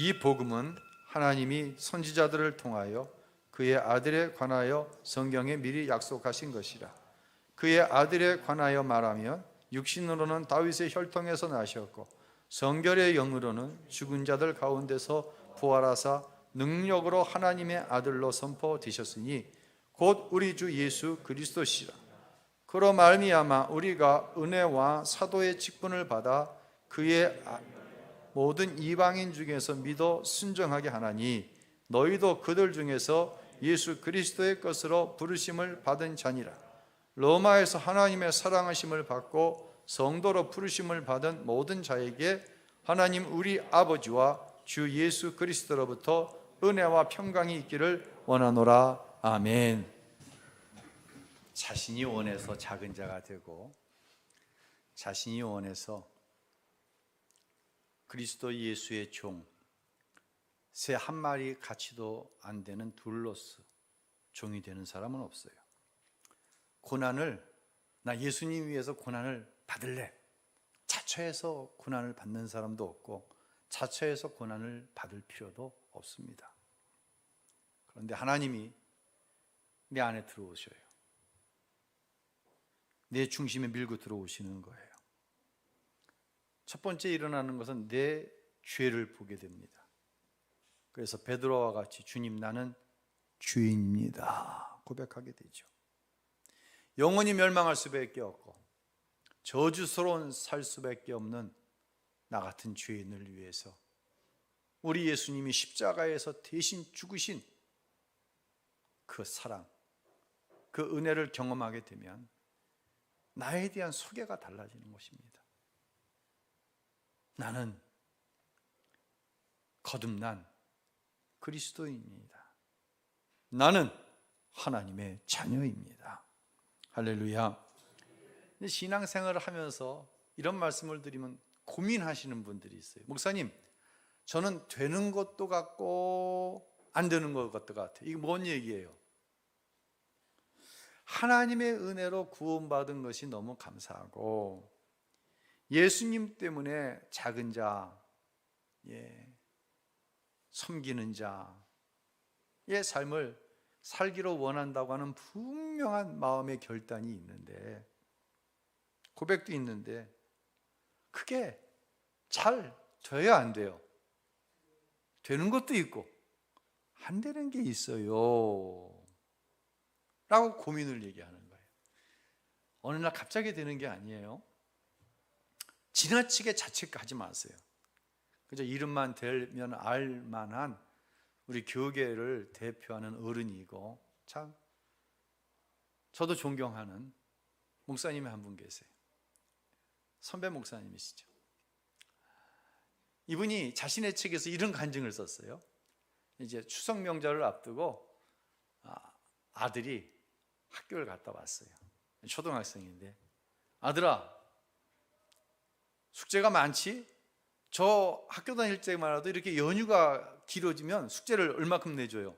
이 복음은 하나님이 선지자들을 통하여 그의 아들에 관하여 성경에 미리 약속하신 것이라. 그의 아들에 관하여 말하면 육신으로는 다윗의 혈통에서 나셨고 성결의 영으로는 죽은 자들 가운데서 부활하사 능력으로 하나님의 아들로 선포되셨으니 곧 우리 주 예수 그리스도시라. 그로 말미암아 우리가 은혜와 사도의 직분을 받아 그의 모든 이방인 중에서 믿어 순종하게 하나니 너희도 그들 중에서 예수 그리스도의 것으로 부르심을 받은 자니라. 로마에서 하나님의 사랑하심을 받고 성도로 부르심을 받은 모든 자에게 하나님 우리 아버지와 주 예수 그리스도로부터 은혜와 평강이 있기를 원하노라. 아멘. 자신이 원해서 작은 자가 되고 자신이 원해서 그리스도 예수의 종, 새 한 마리 가치도 안 되는 둘로서 종이 되는 사람은 없어요. 고난을, 나 예수님 위해서 고난을 받을래, 자처해서 고난을 받는 사람도 없고 자처해서 고난을 받을 필요도 없습니다. 그런데 하나님이 내 안에 들어오셔요. 내 중심에 밀고 들어오시는 거예요. 첫 번째 일어나는 것은 내 죄를 보게 됩니다. 그래서 베드로와 같이 주님 나는 죄인입니다 고백하게 되죠. 영원히 멸망할 수밖에 없고 저주스러운 살 수밖에 없는 나 같은 죄인을 위해서 우리 예수님이 십자가에서 대신 죽으신 그 사랑, 그 은혜를 경험하게 되면 나에 대한 소개가 달라지는 것입니다. 나는 거듭난 그리스도인입니다. 나는 하나님의 자녀입니다. 할렐루야. 신앙생활을 하면서 이런 말씀을 드리면 고민하시는 분들이 있어요. 목사님, 저는 되는 것도 같고 안 되는 것도 같아요. 이게 뭔 얘기예요? 하나님의 은혜로 구원받은 것이 너무 감사하고 예수님 때문에 작은 자, 섬기는 자의 삶을 살기로 원한다고 하는 분명한 마음의 결단이 있는데, 고백도 있는데 그게 잘 돼야 안 돼요. 되는 것도 있고 안 되는 게 있어요 라고 고민을 얘기하는 거예요. 어느 날 갑자기 되는 게 아니에요. 지나치게 자책하지 마세요. 그저 이름만 대면 알만한 우리 교계를 대표하는 어른이고 참 저도 존경하는 목사님이 한 분 계세요. 선배 목사님이시죠. 이분이 자신의 책에서 이런 간증을 썼어요. 이제 추석 명절을 앞두고 아들이 학교를 갔다 왔어요. 초등학생인데, 아들아 숙제가 많지? 저 학교 다닐 때만 해도 이렇게 연휴가 길어지면 숙제를 얼마큼 내줘요?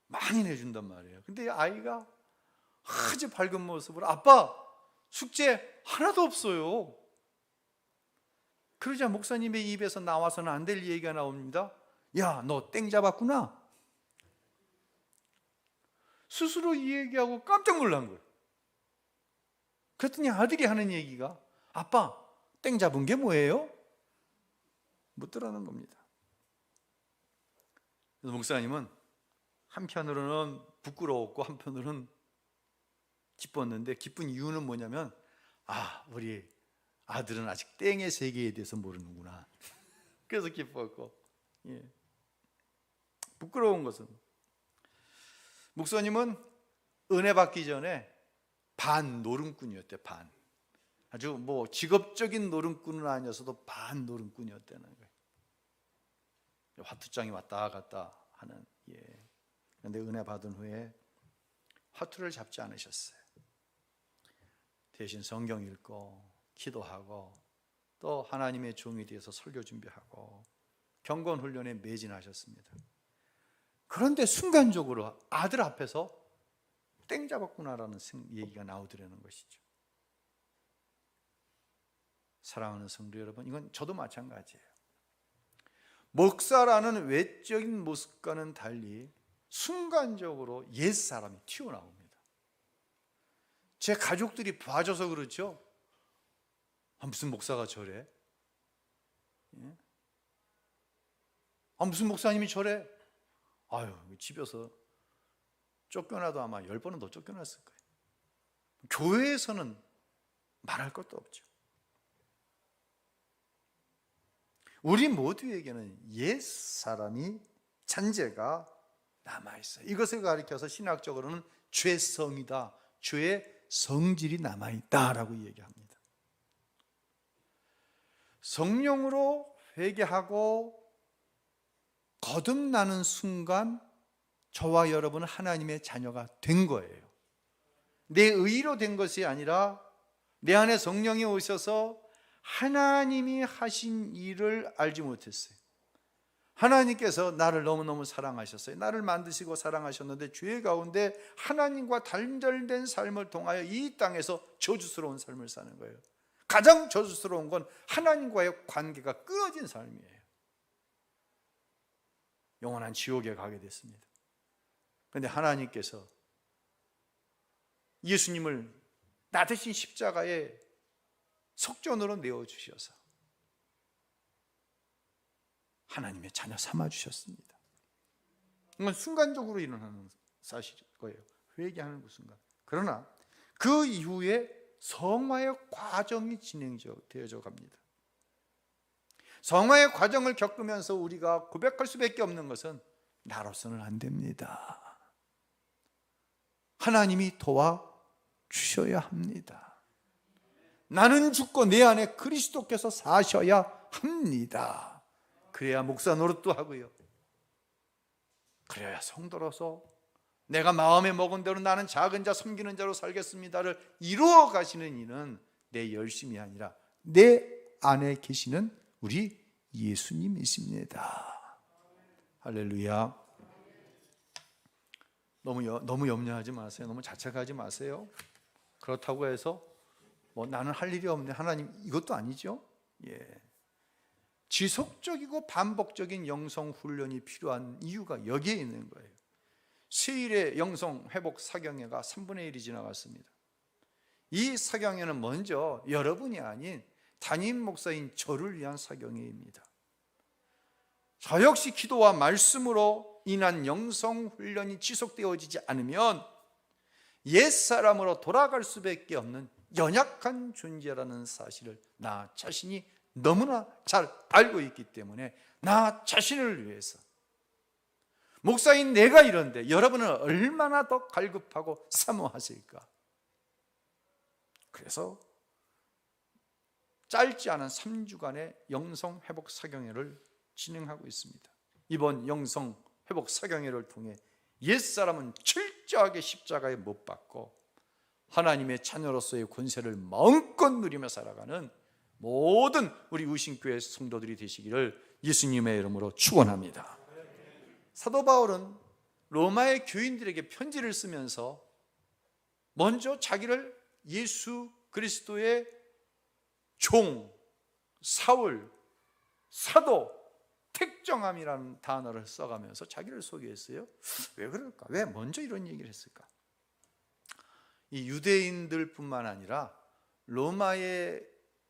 많이 내준단 말이에요. 근데 아이가 아주 밝은 모습으로 아빠 숙제 하나도 없어요. 그러자 목사님의 입에서 나와서는 안 될 얘기가 나옵니다. 야, 너 땡 잡았구나. 스스로 이 얘기하고 깜짝 놀란 거예요. 그랬더니 아들이 하는 얘기가 아빠 땡 잡은 게 뭐예요? 묻더라는 겁니다. 그래서 목사님은 한편으로는 부끄러웠고 한편으로는 기뻤는데, 기쁜 이유는 뭐냐면 우리 아들은 아직 땡의 세계에 대해서 모르는구나. 그래서 기뻤고, 부끄러운 것은 목사님은 은혜 받기 전에 반 노름꾼이었대요. 반. 아주 직업적인 노름꾼은 아니었어도 반 노름꾼이었다는 거예요. 화투장이 왔다 갔다 하는. 그런데 은혜 받은 후에 화투를 잡지 않으셨어요. 대신 성경 읽고 기도하고 또 하나님의 종이 되어서 설교 준비하고 경건 훈련에 매진하셨습니다. 그런데 순간적으로 아들 앞에서 땡 잡았구나라는 얘기가 나오더라는 것이죠. 사랑하는 성도 여러분, 이건 저도 마찬가지예요. 목사라는 외적인 모습과는 달리 순간적으로 옛사람이 튀어나옵니다. 제 가족들이 봐줘서 그렇죠. 무슨 목사가 저래? 무슨 목사님이 저래? 아유, 집에서 쫓겨나도 아마 10번은 더 쫓겨났을 거예요. 교회에서는 말할 것도 없죠. 우리 모두에게는 옛사람이 잔재가 남아있어요. 이것을 가리켜서 신학적으로는 죄성이다, 죄의 성질이 남아있다라고 얘기합니다. 성령으로 회개하고 거듭나는 순간 저와 여러분은 하나님의 자녀가 된 거예요. 내 의로 된 것이 아니라 내 안에 성령이 오셔서 하나님이 하신 일을 알지 못했어요. 하나님께서 나를 너무너무 사랑하셨어요. 나를 만드시고 사랑하셨는데 죄 가운데 하나님과 단절된 삶을 통하여 이 땅에서 저주스러운 삶을 사는 거예요. 가장 저주스러운 건 하나님과의 관계가 끊어진 삶이에요. 영원한 지옥에 가게 됐습니다. 그런데 하나님께서 예수님을 나 대신 십자가에 속전으로 내어주셔서 하나님의 자녀 삼아주셨습니다. 이건 순간적으로 일어나는 사실일 거예요. 회개하는 그 순간. 그러나 그 이후에 성화의 과정이 진행되어져 갑니다. 성화의 과정을 겪으면서 우리가 고백할 수밖에 없는 것은 나로서는 안 됩니다. 하나님이 도와주셔야 합니다. 나는 죽고 내 안에 그리스도께서 사셔야 합니다. 그래야 목사 노릇도 하고요. 그래야 성도로서 내가 마음에 먹은 대로 나는 작은 자 섬기는 자로 살겠습니다를 이루어 가시는 이는 내 열심이 아니라 내 안에 계시는 우리 예수님이십니다. 할렐루야. 너무 염려하지 마세요. 너무 자책하지 마세요. 그렇다고 해서 나는 할 일이 없네 하나님, 이것도 아니죠. 지속적이고 반복적인 영성 훈련이 필요한 이유가 여기에 있는 거예요. 세일의 영성 회복 사경회가 3분의 1이 지나갔습니다. 이 사경회는 먼저 여러분이 아닌 담임 목사인 저를 위한 사경회입니다. 저 역시 기도와 말씀으로 인한 영성 훈련이 지속되어지지 않으면 옛사람으로 돌아갈 수밖에 없는 연약한 존재라는 사실을 나 자신이 너무나 잘 알고 있기 때문에 나 자신을 위해서, 목사인 내가 이런데 여러분은 얼마나 더 갈급하고 사모하실까. 그래서 짧지 않은 3주간의 영성 회복 사경회를 진행하고 있습니다. 이번 영성 회복 사경회를 통해 옛사람은 철저하게 십자가에 못 박고 하나님의 자녀로서의 권세를 마음껏 누리며 살아가는 모든 우리 우신교회 성도들이 되시기를 예수님의 이름으로 축원합니다. 사도 바울은 로마의 교인들에게 편지를 쓰면서 먼저 자기를 예수 그리스도의 종, 사울, 사도, 택정함이라는 단어를 써가면서 자기를 소개했어요. 왜 그럴까? 왜 먼저 이런 얘기를 했을까? 이 유대인들뿐만 아니라 로마에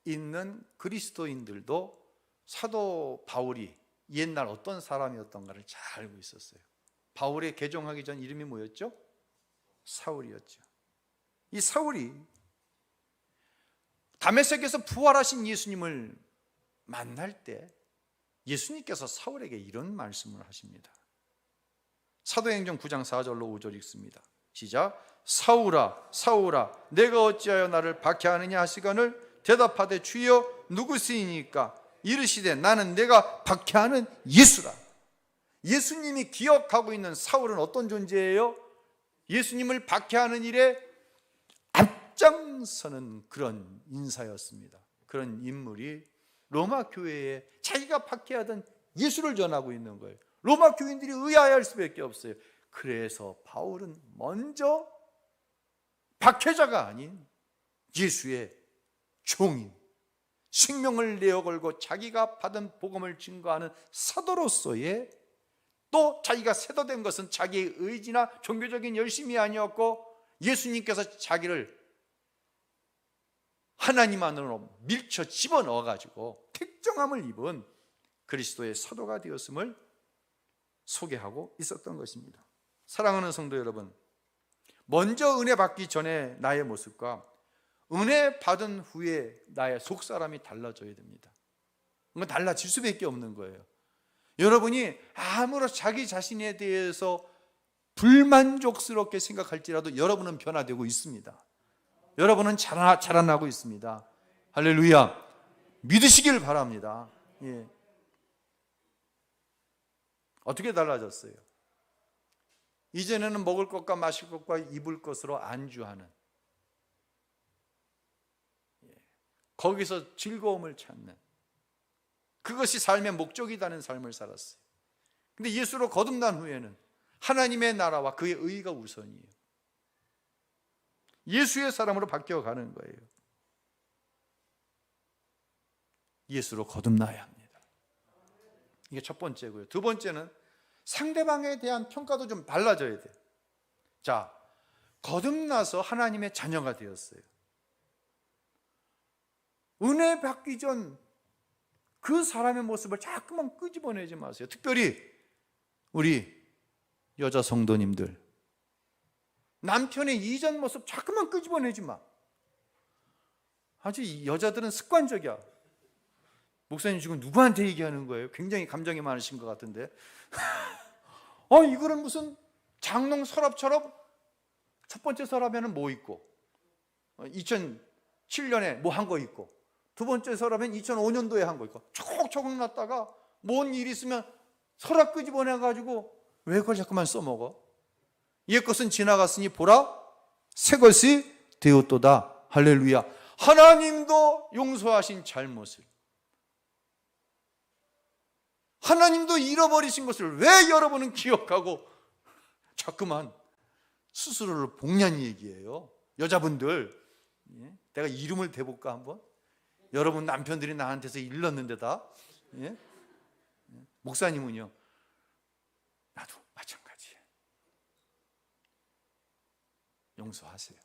있는 그리스도인들도 사도 바울이 옛날 어떤 사람이었던가를 잘 알고 있었어요. 바울의 개종하기 전 이름이 뭐였죠? 사울이었죠. 이 사울이 다메섹에서 부활하신 예수님을 만날 때 예수님께서 사울에게 이런 말씀을 하십니다. 사도행전 9장 4절로 5절 읽습니다. 시작. 사울아 사울아 내가 어찌하여 나를 박해하느냐 하시거늘 대답하되 주여 누구시니까 이르시되 나는 내가 박해하는 예수라. 예수님이 기억하고 있는 사울은 어떤 존재예요? 예수님을 박해하는 일에 앞장서는 그런 인사였습니다. 그런 인물이 로마 교회에 자기가 박해하던 예수를 전하고 있는 거예요. 로마 교인들이 의아해할 수밖에 없어요. 그래서 바울은 먼저 박해자가 아닌 예수의 종인 생명을 내어 걸고 자기가 받은 복음을 증거하는 사도로서의, 또 자기가 세도된 것은 자기의 의지나 종교적인 열심이 아니었고 예수님께서 자기를 하나님 안으로 밀쳐 집어넣어 가지고 택정함을 입은 그리스도의 사도가 되었음을 소개하고 있었던 것입니다. 사랑하는 성도 여러분, 먼저 은혜 받기 전에 나의 모습과 은혜 받은 후에 나의 속사람이 달라져야 됩니다. 그건 달라질 수밖에 없는 거예요. 여러분이 아무런 자기 자신에 대해서 불만족스럽게 생각할지라도 여러분은 변화되고 있습니다. 여러분은 자라나고 있습니다. 할렐루야. 믿으시길 바랍니다. 예. 어떻게 달라졌어요? 이전에는 먹을 것과 마실 것과 입을 것으로 안주하는, 거기서 즐거움을 찾는, 그것이 삶의 목적이라는 삶을 살았어요. 근데 예수로 거듭난 후에는 하나님의 나라와 그의 의가 우선이에요. 예수의 사람으로 바뀌어가는 거예요. 예수로 거듭나야 합니다. 이게 첫 번째고요. 두 번째는 상대방에 대한 평가도 좀 달라져야 돼요. 자, 거듭나서 하나님의 자녀가 되었어요. 은혜 받기 전 그 사람의 모습을 자꾸만 끄집어내지 마세요. 특별히 우리 여자 성도님들, 남편의 이전 모습 자꾸만 끄집어내지 마. 아주 이 여자들은 습관적이야. 목사님 지금 누구한테 얘기하는 거예요? 굉장히 감정이 많으신 것 같은데. 이거를 무슨 장롱 서랍처럼 첫 번째 서랍에는 뭐 있고, 2007년에 뭐 한 거 있고, 두 번째 서랍엔 2005년도에 한 거 있고, 초록초록 놨다가 뭔 일 있으면 서랍 끄집어내가지고 왜 그걸 자꾸만 써먹어? 옛 것은 지나갔으니 보라 새 것이 되었도다. 할렐루야. 하나님도 용서하신 잘못을, 하나님도 잃어버리신 것을 왜 여러분은 기억하고 자꾸만 스스로를 볶냐는 얘기예요. 여자분들, 내가 이름을 대볼까 한번? 여러분 남편들이 나한테서 일렀는데다. 목사님은요? 나도 마찬가지예요. 용서하세요.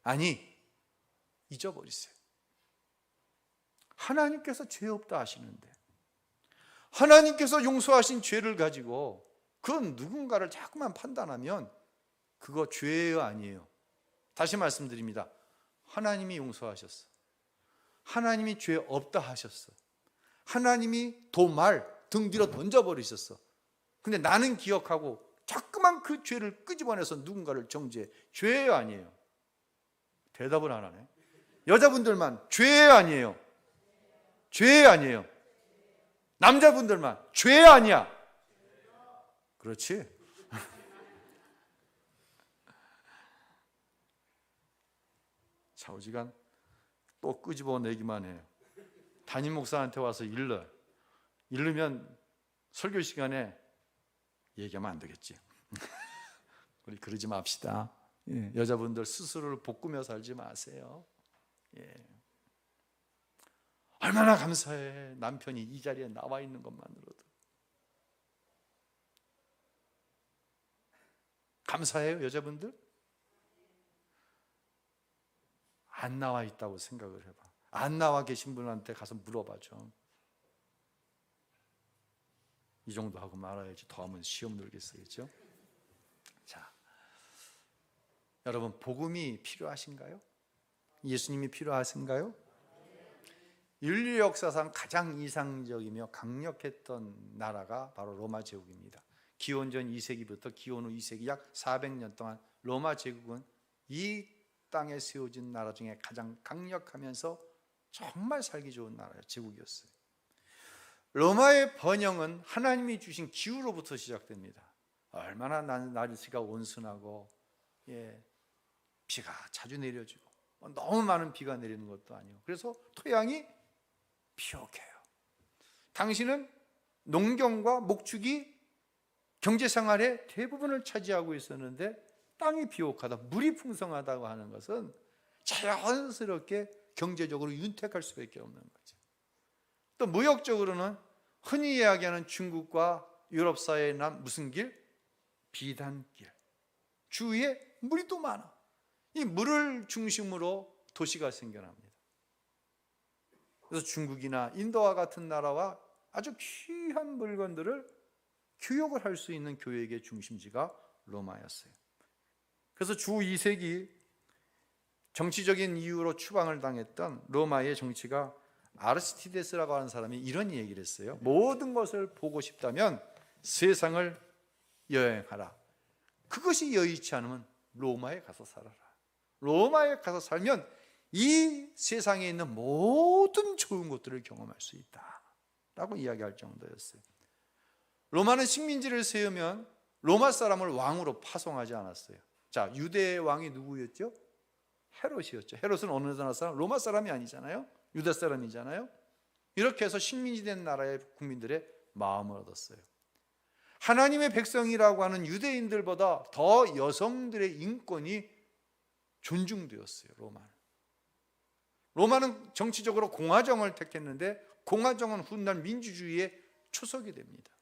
아니, 잊어버리세요. 하나님께서 죄 없다 하시는데, 하나님께서 용서하신 죄를 가지고 그 누군가를 자꾸만 판단하면 그거 죄예요, 아니에요? 다시 말씀드립니다. 하나님이 용서하셨어. 하나님이 죄 없다 하셨어. 하나님이 도말 등 뒤로 던져버리셨어. 근데 나는 기억하고 자꾸만 그 죄를 끄집어내서 누군가를 정죄해. 죄예요, 아니에요? 대답을 안 하네. 여자분들만 죄예요, 아니에요? 죄예요, 아니에요? 남자분들만 죄 아니야? 그렇지? 좌우지간 또 끄집어내기만 해요. 담임 목사한테 와서 일르면 설교 시간에 얘기하면 안 되겠지. 우리 그러지 맙시다. 여자분들 스스로를 볶으며 살지 마세요. 얼마나 감사해. 남편이 이 자리에 나와 있는 것만으로도 감사해요. 여자분들 안 나와 있다고 생각을 해봐. 안 나와 계신 분한테 가서 물어봐 좀. 이 정도 하고 말아야지. 더 하면 시험 들겠어요. 그렇죠? 자, 여러분 복음이 필요하신가요? 예수님이 필요하신가요? 인류 역사상 가장 이상적이며 강력했던 나라가 바로 로마 제국입니다. 기원전 2세기부터 기원 후 2세기 약 400년 동안 로마 제국은 이 땅에 세워진 나라 중에 가장 강력하면서 정말 살기 좋은 나라의 제국이었어요. 로마의 번영은 하나님이 주신 기후로부터 시작됩니다. 얼마나 날씨가 온순하고 비가 자주 내려주고 너무 많은 비가 내리는 것도 아니고, 그래서 토양이 비옥해요. 당시는 농경과 목축이 경제생활의 대부분을 차지하고 있었는데 땅이 비옥하다, 물이 풍성하다고 하는 것은 자연스럽게 경제적으로 윤택할 수밖에 없는 거죠. 또 무역적으로는 흔히 이야기하는 중국과 유럽 사이에 난 무슨 길? 비단길. 주위에 물이 또 많아. 이 물을 중심으로 도시가 생겨납니다. 그래서 중국이나 인도와 같은 나라와 아주 귀한 물건들을 교역을 할 수 있는 교역의 중심지가 로마였어요. 그래서 주 2세기 정치적인 이유로 추방을 당했던 로마의 정치가 아르스티데스라고 하는 사람이 이런 얘기를 했어요. 모든 것을 보고 싶다면 세상을 여행하라. 그것이 여의치 않으면 로마에 가서 살아라. 로마에 가서 살면 이 세상에 있는 모든 좋은 것들을 경험할 수 있다 라고 이야기할 정도였어요. 로마는 식민지를 세우면 로마 사람을 왕으로 파송하지 않았어요. 자, 유대의 왕이 누구였죠? 헤롯이었죠. 헤롯은 어느 나라 사람? 로마 사람이 아니잖아요. 유다 사람이잖아요. 이렇게 해서 식민지 된 나라의 국민들의 마음을 얻었어요. 하나님의 백성이라고 하는 유대인들보다 더 여성들의 인권이 존중되었어요. 로마는 정치적으로 공화정을 택했는데 공화정은 훗날 민주주의의 초석이 됩니다.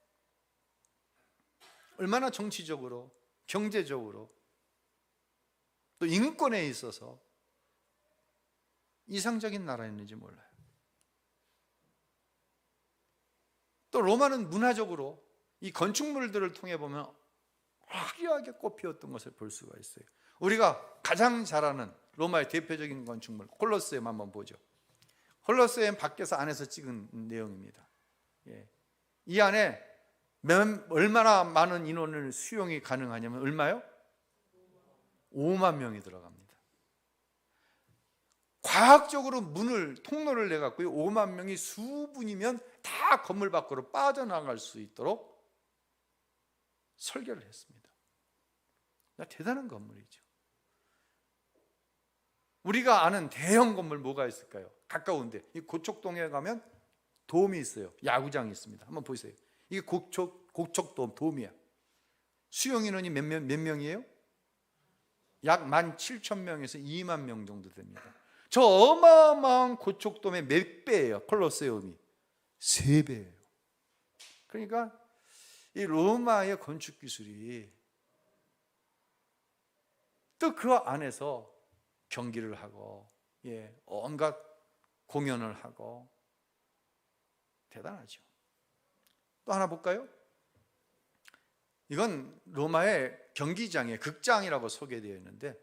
얼마나 정치적으로, 경제적으로, 또 인권에 있어서 이상적인 나라였는지 몰라요. 또 로마는 문화적으로 이 건축물들을 통해 보면 화려하게 꽃피웠던 것을 볼 수가 있어요. 우리가 가장 잘 아는 로마의 대표적인 건축물 콜로세움 한번 보죠. 콜로세움 밖에서 안에서 찍은 내용입니다. 이 안에 얼마나 많은 인원을 수용이 가능하냐면 얼마요? 5만 명이 들어갑니다. 과학적으로 통로를 내갖고 5만 명이 수분이면 다 건물 밖으로 빠져나갈 수 있도록 설계를 했습니다. 대단한 건물이죠. 우리가 아는 대형 건물 뭐가 있을까요? 가까운데 이 고척동에 가면 돔이 있어요. 야구장이 있습니다. 한번 보세요. 이게 고척돔이야. 수용 인원이 몇 명이에요? 약 17,000명에서 2만 명 정도 됩니다. 저 어마어마한 고척돔의 몇 배예요? 콜로세움이 3배예요. 그러니까 이 로마의 건축 기술이 또 그 안에서 경기를 하고 온갖 공연을 하고 대단하죠. 또 하나 볼까요? 이건 로마의 경기장의 극장이라고 소개되어 있는데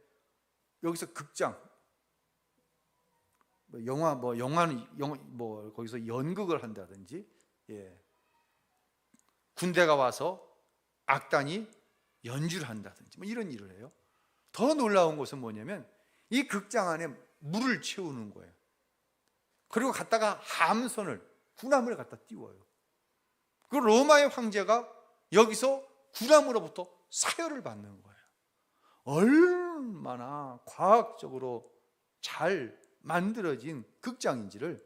여기서 극장 거기서 연극을 한다든지 군대가 와서 악단이 연주를 한다든지 이런 일을 해요. 더 놀라운 것은 뭐냐면 이 극장 안에 물을 채우는 거예요. 그리고 갔다가 군함을 갖다 띄워요. 그 로마의 황제가 여기서 군함으로부터 사열을 받는 거예요. 얼마나 과학적으로 잘 만들어진 경기장인지를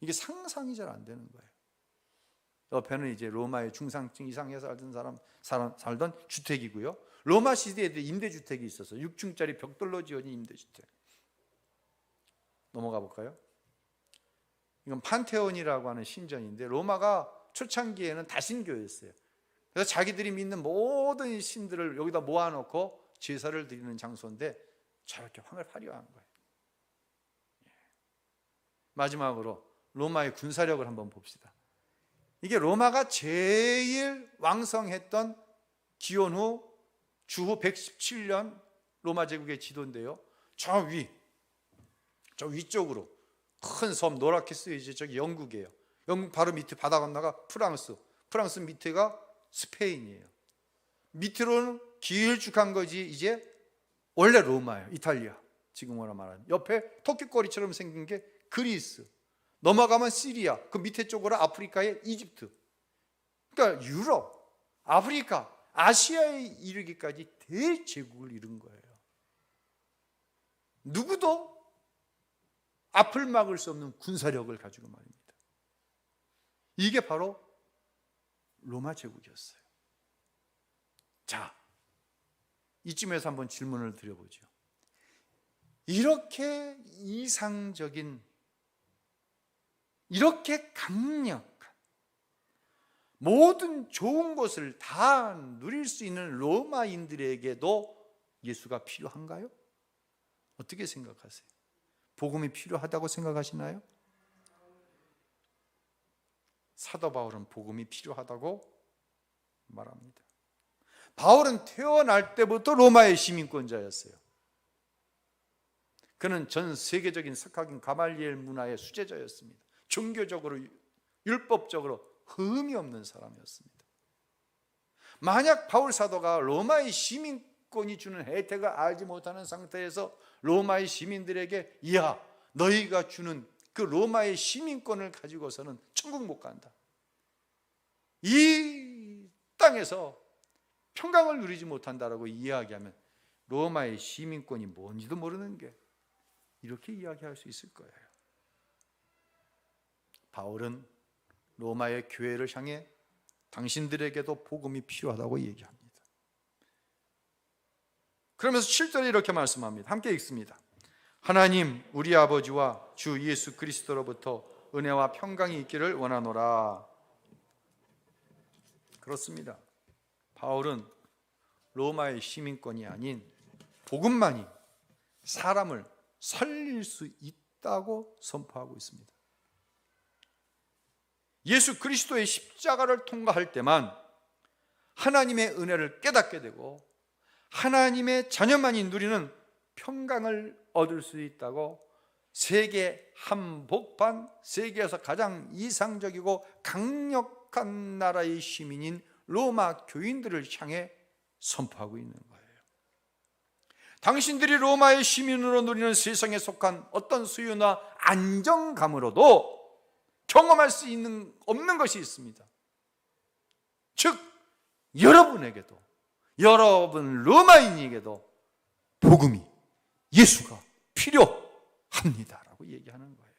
이게 상상이 잘 안 되는 거예요. 옆에는 이제 로마의 중상층 이상에 살던 주택이고요. 로마 시대에도 임대주택이 있어서 6층짜리 벽돌로 지어진 임대주택. 넘어가 볼까요? 이건 판테온이라고 하는 신전인데 로마가 초창기에는 다신교였어요. 그래서 자기들이 믿는 모든 신들을 여기다 모아놓고 제사를 드리는 장소인데 저렇게 화려한 거예요. 마지막으로 로마의 군사력을 한번 봅시다. 이게 로마가 제일 왕성했던 기원 후 주후 117년 로마 제국의 지도인데요. 저 위쪽으로 큰 섬 노랗게 쓰여져 저기 영국이에요. 영국 바로 밑에 바다 건너가 프랑스 밑에가 스페인이에요. 밑으로는 길쭉한 거지 이제 원래 로마예요. 이탈리아 지금으로 말하는 옆에 토끼꼬리처럼 생긴 게 그리스, 넘어가면 시리아, 그 밑에 쪽으로 아프리카의 이집트. 그러니까 유럽, 아프리카, 아시아에 이르기까지 대제국을 이룬 거예요. 누구도 앞을 막을 수 없는 군사력을 가지고 말입니다. 이게 바로 로마 제국이었어요. 자, 이쯤에서 한번 질문을 드려보죠. 이렇게 이상적인, 이렇게 강력한, 모든 좋은 것을 다 누릴 수 있는 로마인들에게도 예수가 필요한가요? 어떻게 생각하세요? 복음이 필요하다고 생각하시나요? 사도 바울은 복음이 필요하다고 말합니다. 바울은 태어날 때부터 로마의 시민권자였어요. 그는 전 세계적인 석학인 가말리엘 문화의 수제자였습니다. 종교적으로, 율법적으로 흠이 없는 사람이었습니다. 만약 바울 사도가 로마의 시민권이 주는 혜택을 알지 못하는 상태에서 로마의 시민들에게, 야, 너희가 주는 그 로마의 시민권을 가지고서는 천국 못 간다, 이 땅에서 평강을 누리지 못한다라고 이야기하면 로마의 시민권이 뭔지도 모르는 게 이렇게 이야기할 수 있을 거예요. 바울은 로마의 교회를 향해 당신들에게도 복음이 필요하다고 얘기합니다. 그러면서 7절에 이렇게 말씀합니다. 함께 읽습니다. 하나님 우리 아버지와 주 예수 그리스도로부터 은혜와 평강이 있기를 원하노라. 그렇습니다. 바울은 로마의 시민권이 아닌 복음만이 사람을 살릴 수 있다고 선포하고 있습니다. 예수 그리스도의 십자가를 통과할 때만 하나님의 은혜를 깨닫게 되고 하나님의 자녀만이 누리는 평강을 얻을 수 있다고 세계 한복판, 세계에서 가장 이상적이고 강력한 나라의 시민인 로마 교인들을 향해 선포하고 있는 거예요. 당신들이 로마의 시민으로 누리는 세상에 속한 어떤 수요나 안정감으로도 경험할 수 없는 것이 있습니다. 즉 여러분에게도, 여러분 로마인에게도 복음이, 예수가 필요합니다라고 얘기하는 거예요.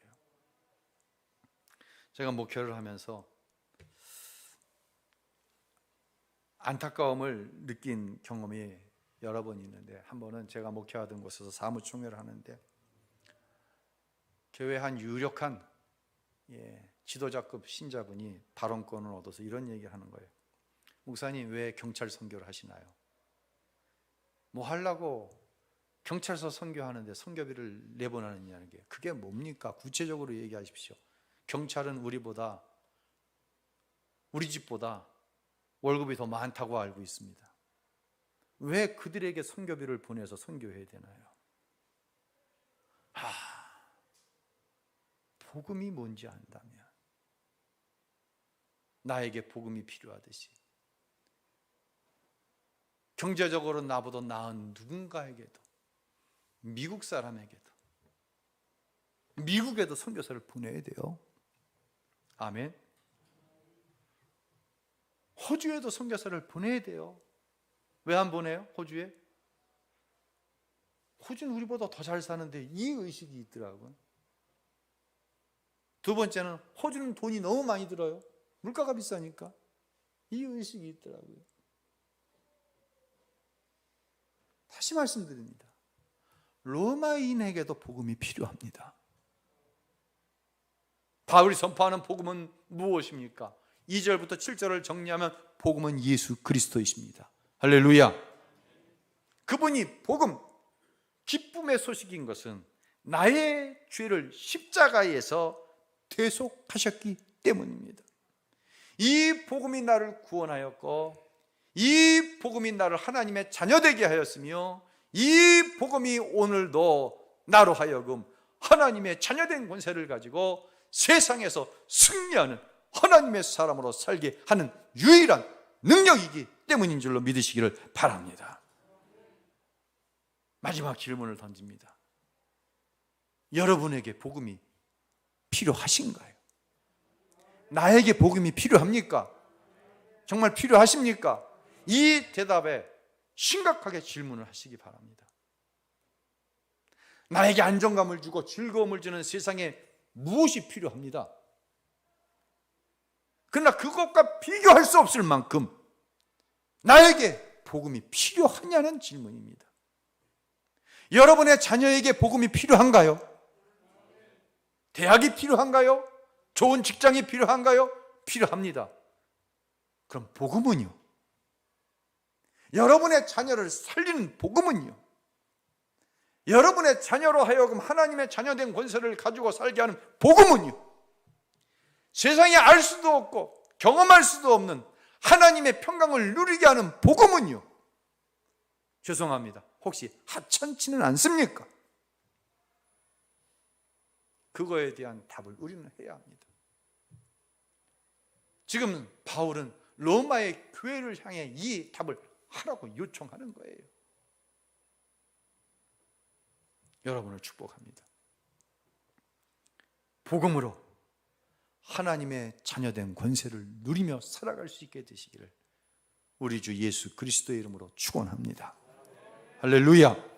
제가 목회를 하면서 안타까움을 느낀 경험이 여러 번 있는데, 한 번은 제가 목회하던 곳에서 사무총회를 하는데 교회 한 유력한 지도자급 신자분이 발언권을 얻어서 이런 얘기를 하는 거예요. 목사님 왜 경찰 선교를 하시나요? 뭐 하려고 경찰서 선교하는데 선교비를 내보내느냐는 게 그게 뭡니까? 구체적으로 얘기하십시오. 경찰은 우리 집보다 월급이 더 많다고 알고 있습니다. 왜 그들에게 선교비를 보내서 선교해야 되나요? 복음이 뭔지 안다면 나에게 복음이 필요하듯이 경제적으로 나보다 나은 누군가에게도, 미국 사람에게도, 미국에도 선교사를 보내야 돼요. 아멘. 호주에도 선교사를 보내야 돼요. 왜 안 보내요? 호주에? 호주는 우리보다 더 잘 사는데 이 의식이 있더라고요. 두 번째는 호주는 돈이 너무 많이 들어요. 물가가 비싸니까. 이 의식이 있더라고요. 다시 말씀드립니다. 로마인에게도 복음이 필요합니다. 바울이 선포하는 복음은 무엇입니까? 2절부터 7절을 정리하면 복음은 예수 그리스도이십니다. 할렐루야. 그분이 복음, 기쁨의 소식인 것은 나의 죄를 십자가에서 대속하셨기 때문입니다. 이 복음이 나를 구원하였고, 이 복음이 나를 하나님의 자녀되게 하였으며, 이 복음이 오늘도 나로 하여금 하나님의 자녀된 권세를 가지고 세상에서 승리하는 하나님의 사람으로 살게 하는 유일한 능력이기 때문인 줄로 믿으시기를 바랍니다. 마지막 질문을 던집니다. 여러분에게 복음이 필요하신가요? 나에게 복음이 필요합니까? 정말 필요하십니까? 이 대답에 심각하게 질문을 하시기 바랍니다. 나에게 안정감을 주고 즐거움을 주는 세상에 무엇이 필요합니다. 그러나 그것과 비교할 수 없을 만큼 나에게 복음이 필요하냐는 질문입니다. 여러분의 자녀에게 복음이 필요한가요? 대학이 필요한가요? 좋은 직장이 필요한가요? 필요합니다. 그럼 복음은요? 여러분의 자녀를 살리는 복음은요? 여러분의 자녀로 하여금 하나님의 자녀된 권세를 가지고 살게 하는 복음은요? 세상에 알 수도 없고 경험할 수도 없는 하나님의 평강을 누리게 하는 복음은요? 죄송합니다. 혹시 하찮지는 않습니까? 그거에 대한 답을 우리는 해야 합니다. 지금 바울은 로마의 교회를 향해 이 답을 하라고 요청하는 거예요. 여러분을 축복합니다. 복음으로 하나님의 자녀된 권세를 누리며 살아갈 수 있게 되시기를 우리 주 예수 그리스도의 이름으로 축원합니다. 할렐루야.